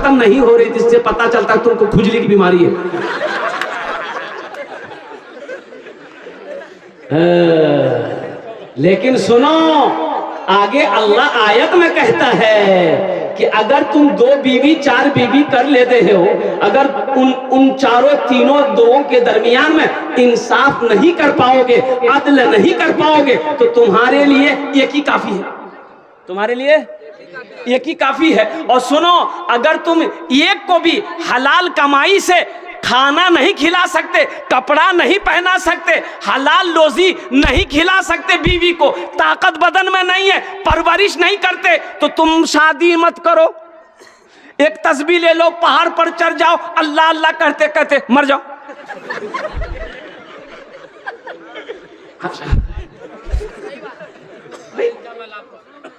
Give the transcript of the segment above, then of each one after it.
खत्म नहीं हो रही, जिससे पता चलता है तुमको खुजली की बीमारी है। लेकिन सुनो, आगे अल्लाह आयत में कहता है कि अगर तुम 2 बीवी 4 बीवी कर लेते हो, अगर उन चारों तीनों दोनों के दरमियान में इंसाफ नहीं कर पाओगे, अदल नहीं कर पाओगे, तो तुम्हारे लिए एक ही काफी है। तुम्हारे लिए एक ही काफी है। और सुनो, अगर तुम एक को भी हलाल कमाई से खाना नहीं खिला सकते, कपड़ा नहीं पहना सकते, हलाल रोजी नहीं खिला सकते बीवी को, ताकत बदन में नहीं है, परवरिश नहीं करते, तो तुम शादी मत करो। एक तस्बीह ले लो, पहाड़ पर चढ़ जाओ, अल्लाह अल्लाह करते करते मर जाओ।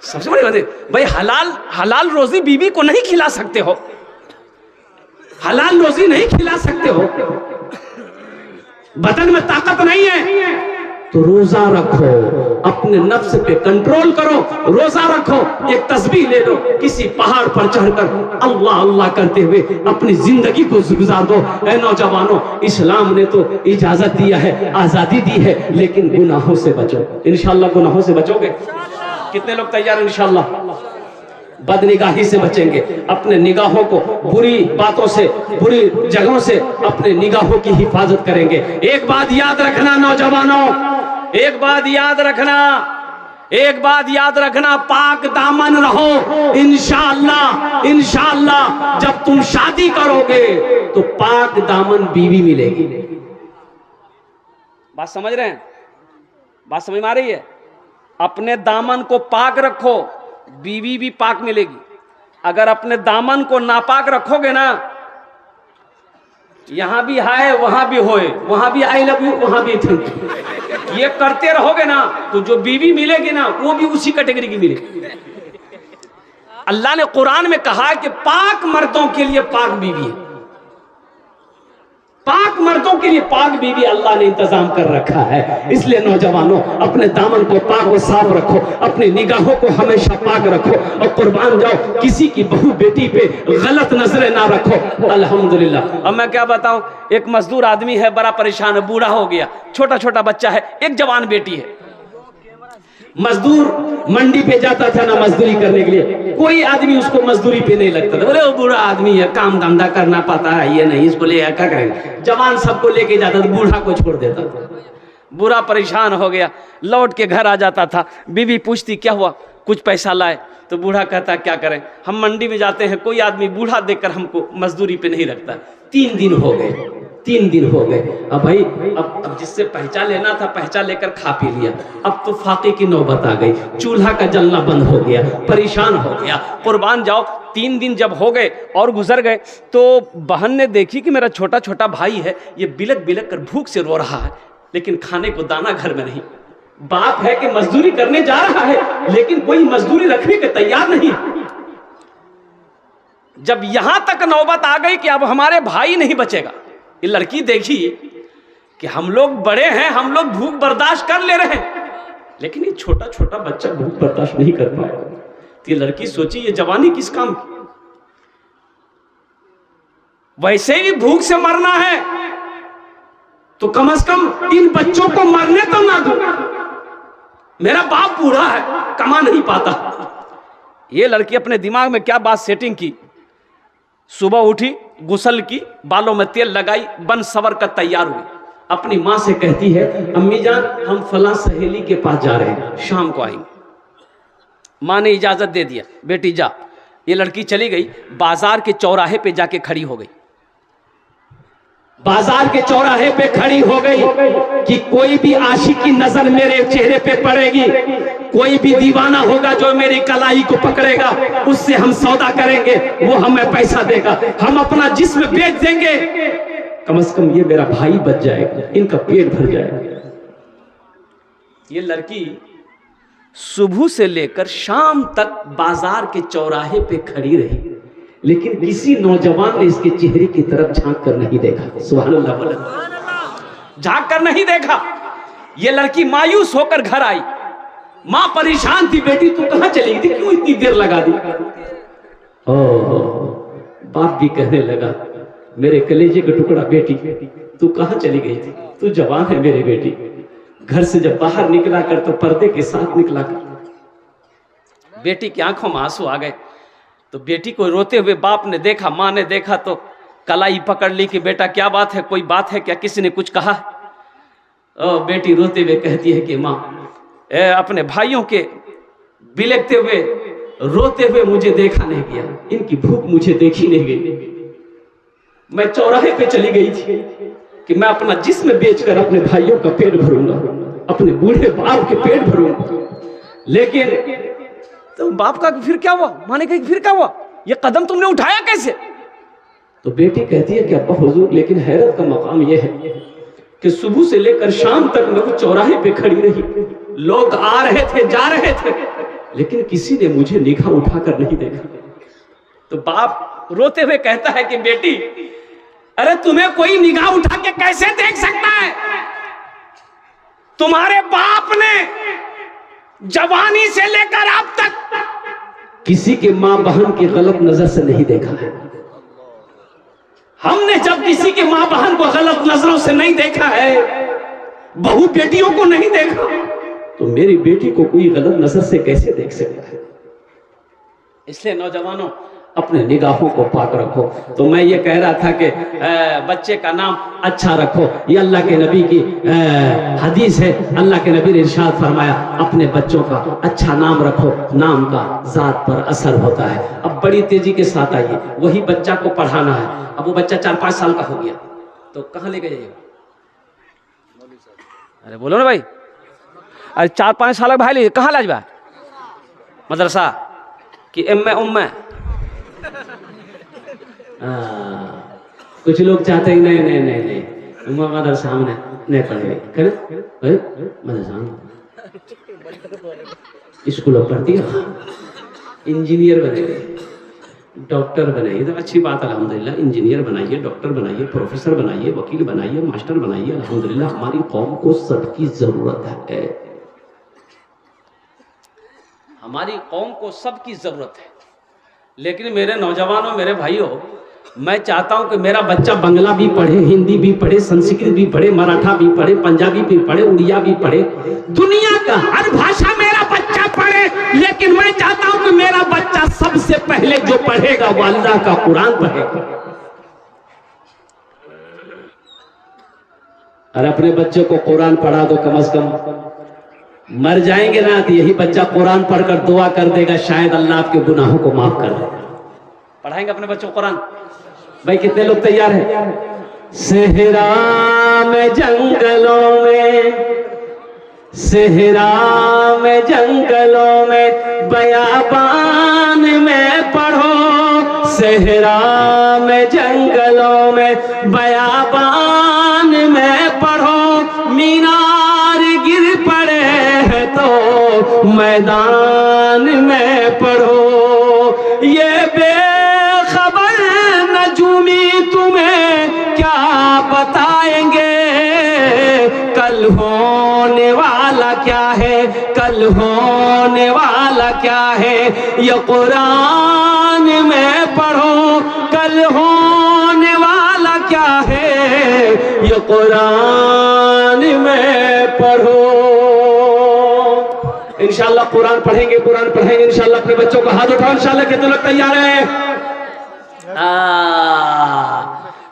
सबसे बड़ी बात है भाई, हलाल रोजी बीवी को नहीं खिला सकते हो, हलाल रोजी नहीं खिला सकते हो, बदन में ताकत नहीं है, तो रोजा रखो, अपने नफ्स पे कंट्रोल करो, रोजा रखो, एक तस्बीह ले लो, किसी पहाड़ पर चढ़कर अल्लाह अल्लाह करते हुए अपनी जिंदगी को गुजार दो। ऐ नौजवानों, इस्लाम ने तो इजाजत दिया है, आजादी दी है, लेकिन गुनाहों से बचो। इंशाअल्लाह गुनाहों से बचोगे? कितने लोग तैयार हैं? इंशाअल्लाह बदनिगाही से बचेंगे, अपने निगाहों को बुरी बातों से, बुरी जगहों से अपने निगाहों की हिफाजत करेंगे। एक बात याद रखना नौजवानों, एक बात याद रखना, एक बात याद रखना, पाक दामन रहो। इंशाअल्लाह इंशाअल्लाह जब तुम शादी करोगे तो पाक दामन बीवी मिलेगी। बात समझ रहे हैं? बात समझ में आ रही है? अपने दामन को पाक रखो, बीवी भी पाक मिलेगी। अगर अपने दामन को नापाक रखोगे ना, यहां भी हाय वहां भी होए, वहां भी आई लव यू, वहां भी थैंक यू, ये करते रहोगे ना, तो जो बीवी मिलेगी ना वो भी उसी कैटेगरी की मिलेगी। अल्लाह ने कुरान में कहा कि पाक मर्दों के लिए पाक बीवी है, पाक मर्दों के लिए पाक बीवी अल्लाह ने इंतजाम कर रखा है। इसलिए नौजवानों, अपने दामन को पाक और साफ रखो, अपनी निगाहों को हमेशा पाक रखो, और कुर्बान जाओ, किसी की बहू बेटी पे गलत नजरें ना रखो। अल्हम्दुलिल्लाह। अब मैं क्या बताऊं, एक मजदूर आदमी है, बड़ा परेशान है, बूढ़ा हो गया, छोटा छोटा बच्चा है, एक जवान बेटी है। मजदूर मंडी पे जाता था ना मजदूरी करने के लिए, कोई आदमी उसको मजदूरी पे नहीं लगता था, बोले वो बूढ़ा आदमी है, काम धंधा करना पाता है, ये नहीं, इसको ले क्या करेंगे। जवान सबको लेके जाता था, बूढ़ा को छोड़ देता था। बूढ़ा परेशान हो गया, लौट के घर आ जाता था, बीवी पूछती क्या हुआ, कुछ पैसा लाए, तो बूढ़ा कहता क्या करें, हम मंडी में जाते हैं, कोई आदमी बूढ़ा देखकर हमको मजदूरी पे नहीं रखता। 3 दिन हो गए, 3 दिन हो गए। अब भाई अब जिससे पहचान लेना था पहचान लेकर खा पी लिया, अब तो फाके की नौबत आ गई, चूल्हा का जलना बंद हो गया, परेशान हो गया। कुर्बान जाओ, 3 दिन जब हो गए और गुजर गए, तो बहन ने देखी कि मेरा छोटा छोटा भाई है, ये बिलक बिलक कर भूख से रो रहा है, लेकिन खाने को दाना घर में नहीं। बाप है कि मजदूरी करने जा रहा है, लेकिन कोई मजदूरी रखने के तैयार नहीं। जब यहां तक नौबत आ गई कि अब हमारे भाई नहीं बचेगा, ये लड़की देखी कि हम लोग बड़े हैं, हम लोग भूख बर्दाश्त कर ले रहे हैं, लेकिन ये छोटा छोटा बच्चा भूख बर्दाश्त नहीं कर पाएगा। तो ये लड़की सोची ये जवानी किस काम की, वैसे ही भूख से मरना है तो कम से कम इन बच्चों को मरने तो ना दो, मेरा बाप बूढ़ा है, कमा नहीं पाता। ये लड़की अपने दिमाग में क्या बात सेटिंग की, सुबह उठी, गुसल की, बालों में तेल लगाई, बन सवर कर तैयार हुई, अपनी माँ से कहती है अम्मी जान हम फला सहेली के पास जा रहे हैं, शाम को आएंगे। माँ ने इजाजत दे दिया, बेटी जा। ये लड़की चली गई, बाजार के चौराहे पे जाके खड़ी हो गई, बाजार के चौराहे पे खड़ी हो गई कि कोई भी आशिक की नजर मेरे चेहरे पे पड़ेगी, कोई भी दीवाना होगा जो मेरी कलाई को पकड़ेगा, उससे हम सौदा करेंगे, वो हमें पैसा देगा, हम अपना जिस्म बेच देंगे, कम से कम ये मेरा भाई बच जाएगा, इनका पेट भर जाएगा। ये लड़की सुबह से लेकर शाम तक बाजार के चौराहे पे खड़ी रही, लेकिन किसी नौजवान ने इसके चेहरे की तरफ झांक कर नहीं देखा। सुभान अल्लाह बोला, झांक कर नहीं देखा। ये लड़की मायूस होकर घर आई, मां परेशान थी, बेटी तू कहां चली गई थी, क्यों इतनी देर लगा दी। बाप भी कहने लगा, मेरे कलेजे का टुकड़ा बेटी, तू कहाँ चली गई थी? तू जवान है मेरी बेटी। घर से जब बाहर निकला कर तो पर्दे के साथ निकला कर। बेटी की आंखों में आंसू आ गए। तो बेटी को रोते हुए बाप ने देखा, माँ ने देखा तो कलाई पकड़ ली कि बेटा क्या बात है, कोई बात है क्या, किसी ने कुछ कहा? बेटी रोते हुए कहती है कि माँ, अपने भाइयों के बिलखते हुए रोते हुए मुझे देखा नहीं गया, इनकी भूख मुझे देखी नहीं गई। मैं चौराहे पे चली गई थी कि मैं अपना जिस्म बेचकर अपने भाइयों का पेट भरूंगा, अपने बूढ़े बाप के पेट भरूंगा। लेकिन तो बाप का फिर क्या हुआ? माँ ने कहा फिर क्या हुआ, ये कदम तुमने उठाया कैसे? तो बेटी कहती है कि अब्बा हुजूर, लेकिन हैरत का मकाम यह है कि सुबह से लेकर शाम तक मैं वो चौराहे पे खड़ी रही, लोग आ रहे थे जा रहे थे, लेकिन किसी ने मुझे निगाह उठाकर नहीं देखा। तो बाप रोते हुए कहता है कि बेटी, अरे तुम्हें कोई निगाह उठा के कैसे देख सकता है? तुम्हारे बाप ने जवानी से लेकर अब तक किसी के मां बहन की गलत नजर से नहीं देखा है। हमने जब किसी के मां बहन को गलत नजरों से नहीं देखा है, बहू बेटियों को नहीं देखा, तो मेरी बेटी को कोई गलत नजर से कैसे देख सकता है? इसलिए नौजवानों, अपने निगाहों को पाक रखो। तो मैं ये कह रहा था कि बच्चे का नाम अच्छा रखो। ये अल्लाह के नबी की हदीस है। अल्लाह के नबी ने इरशाद फरमाया, अपने बच्चों का अच्छा नाम रखो, नाम का जात पर असर होता है। अब बड़ी तेजी के साथ आइए, वही बच्चा को पढ़ाना है। अब वो बच्चा 4-5 साल का हो गया तो कहाँ लेके जाइएगा? अरे बोलो ना भाई, अरे 4-5 साल का भाई कहाँ लाजवा? मदरसा कि उम्मे कुछ लोग चाहते हैं नहीं नहीं नहीं नहीं मदरसा में नहीं पढ़ेंगे, मदरसा स्कूल पढ़ती है, इंजीनियर बनेंगे, डॉक्टर बनाइए तो अच्छी बात, अल्हम्दुलिल्लाह। इंजीनियर बनाइए, डॉक्टर बनाइए, प्रोफेसर बनाइए, वकील बनाइए, मास्टर बनाइए, अल्हम्दुलिल्लाह। हमारी कौम को सबकी जरूरत है, हमारी कौम को सबकी जरूरत है। लेकिन मेरे नौजवानों, मेरे भाइयों, मैं चाहता हूं कि मेरा बच्चा बंगला भी पढ़े, हिंदी भी पढ़े, संस्कृत भी पढ़े, मराठा भी पढ़े, पंजाबी भी पढ़े, उड़िया भी पढ़े, दुनिया का हर भाषा मेरा बच्चा पढ़े। लेकिन मैं चाहता हूं कि मेरा बच्चा सबसे पहले जो पढ़ेगा वो अल्लाह का कुरान पढ़ेगा। और अपने बच्चों को कुरान पढ़ा दो, कम से कम मर जाएंगे ना तो यही बच्चा कुरान पढ़कर दुआ कर देगा, शायद अल्लाह आपके गुनाहों को माफ कर दे। पढ़ाएंगे अपने बच्चों को कुरान? भाई कितने लोग तैयार हैं? सेहरा में जंगलों में, सेहरा में जंगलों में, बयाबान में पढ़ो, सेहरा में जंगलों में, बयाबान में पढ़ो, मीनार गिर पड़े है तो मैदान में पढ़ो। ये बेखबर नजूमी तुम्हें क्या बताएंगे, कल होने वाला क्या है, कल होने वाला क्या है। ये कुरान में पढ़ो, कल होने वाला क्या है, ये कुरान में पढ़ो। इंशाअल्लाह कुरान पढ़ेंगे, कुरान पढ़ेंगे इंशाअल्लाह। अपने बच्चों का हाथ उठाओ इंशाअल्लाह। कितने लोग तैयार हैं?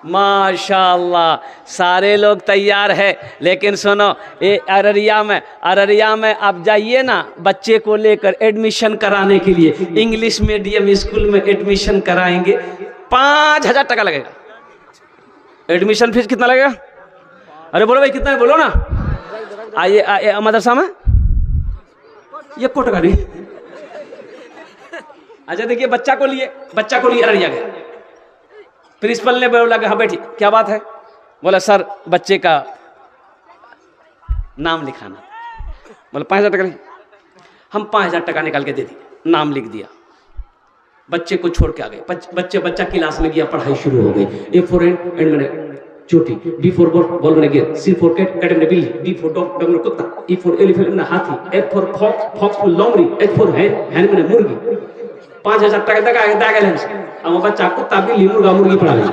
माशाअल्लाह, सारे लोग तैयार है। लेकिन सुनो, ये अररिया में आप जाइए ना, बच्चे को लेकर एडमिशन कराने के लिए इंग्लिश मीडियम स्कूल में एडमिशन कराएंगे, 5000 टका लगेगा। एडमिशन फीस कितना लगेगा? अरे बोलो भाई कितना है, बोलो ना। आइए मदरसा में ये कोट का नहीं। अच्छा देखिए, बच्चा को लिए अररिया गए, प्रिंसिपल ने बोला कि हाँ बैठी, क्या बात है? बोला सर बच्चे का नाम लिखाना। बोला 5000 टका नहीं। हम 5000 टका निकाल के दे दिए, नाम लिख दिया, बच्चे को छोड़ के आ गए। बच्चा क्लास में गया, पढ़ाई शुरू हो गई। ए फॉर एंड मैंने चोटी, बी फॉर बॉल मैंने गेंद, सी फॉर कैट कैट मैंने बिल्ली, डी फॉर डॉग डॉग मैंने कुत्ता, ई फॉर एलिफेंट मैंने हाथी, एफ फॉर फॉक्स मैंने लोमड़ी, एच फॉर हैन मैंने मुर्गी। 5000 টাকা টাকা আগে দেখা গেলেন আমার বাচ্চা কুত্তা বিল্লি মুরগা মুরগি পড়াবে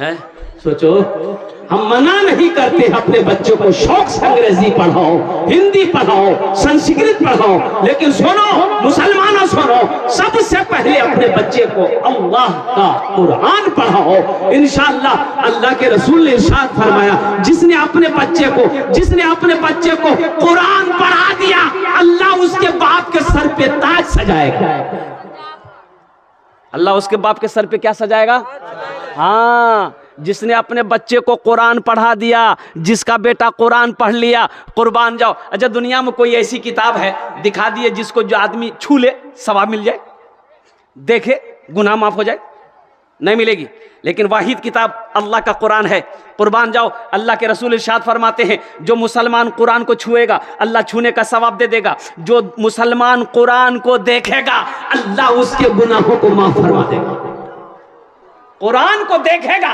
है सोचो हम मना नहीं करते अपने बच्चों को शौक से अंग्रेजी पढ़ाओ, हिंदी पढ़ाओ, संस्कृत पढ़ाओ, लेकिन सुनो मुसलमानों सुनो, सबसे पहले अपने बच्चे को अल्लाह का कुरान पढ़ाओ। इंशाअल्लाह अल्लाह के रसूल ने इरशाद फरमाया, जिसने अपने बच्चे को कुरान पढ़ा दिया अल्लाह उसके बाप के सर पे ताज सजाएगा। अल्लाह उसके बाप के सर पे क्या सजाएगा? हाँ, जिसने अपने बच्चे को कुरान पढ़ा दिया, जिसका बेटा कुरान पढ़ लिया, कुर्बान जाओ। अच्छा दुनिया में कोई ऐसी किताब है दिखा दिए जिसको जो आदमी छू ले सवाब मिल जाए, देखे गुनाह माफ हो जाए? नहीं मिलेगी। लेकिन वाहिद किताब अल्लाह का कुरान है। कुर्बान जाओ, अल्लाह के रसूल इरशाद फरमाते हैं, जो मुसलमान कुरान को छुएगा अल्लाह छूने का सवाब दे देगा, जो मुसलमान कुरान को देखेगा अल्लाह उसके गुनाहों को माफ फरमा देगा। कुरान को देखेगा,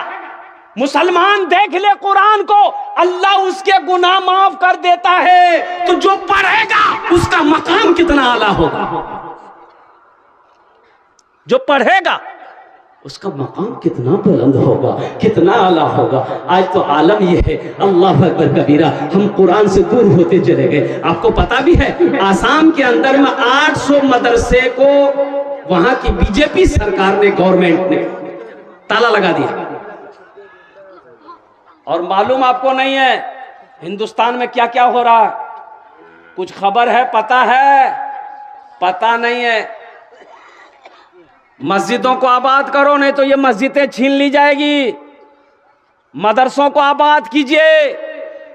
मुसलमान देख ले कुरान को, अल्लाह उसके गुनाह माफ कर देता है। तो जो पढ़ेगा उसका मकाम कितना आला होगा, जो पढ़ेगा उसका मकाम कितना बुलंद होगा, कितना आला होगा। आज तो आलम ये है, अल्लाह अकबर कबीरा, हम कुरान से दूर होते चले गए। आपको पता भी है आसाम के अंदर में 800 मदरसे को वहां की बीजेपी सरकार ने, गवर्नमेंट ने ताला लगा दिया। और मालूम आपको नहीं है हिंदुस्तान में क्या क्या हो रहा है? कुछ खबर है, पता है? पता नहीं है। मस्जिदों को आबाद करो, नहीं तो ये मस्जिदें छीन ली जाएगी। मदरसों को आबाद कीजिए,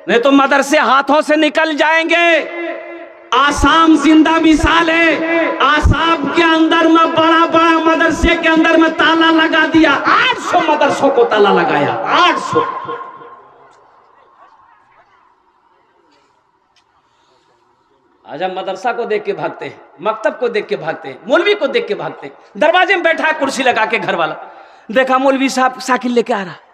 नहीं तो मदरसे हाथों से निकल जाएंगे। आसाम जिंदा मिसाल है। आसाम के अंदर में बड़ा बड़ा मदरसे के अंदर में ताला लगा दिया। 800 मदरसों को ताला लगाया, 800। आज हम मदरसा को देख के भागते हैं, मकतब को देख के भागते हैं, मौलवी को देख के भागते हैं। दरवाजे में बैठा है कुर्सी लगा के घर वाला, देखा मौलवी साहब साइकिल लेके आ रहा,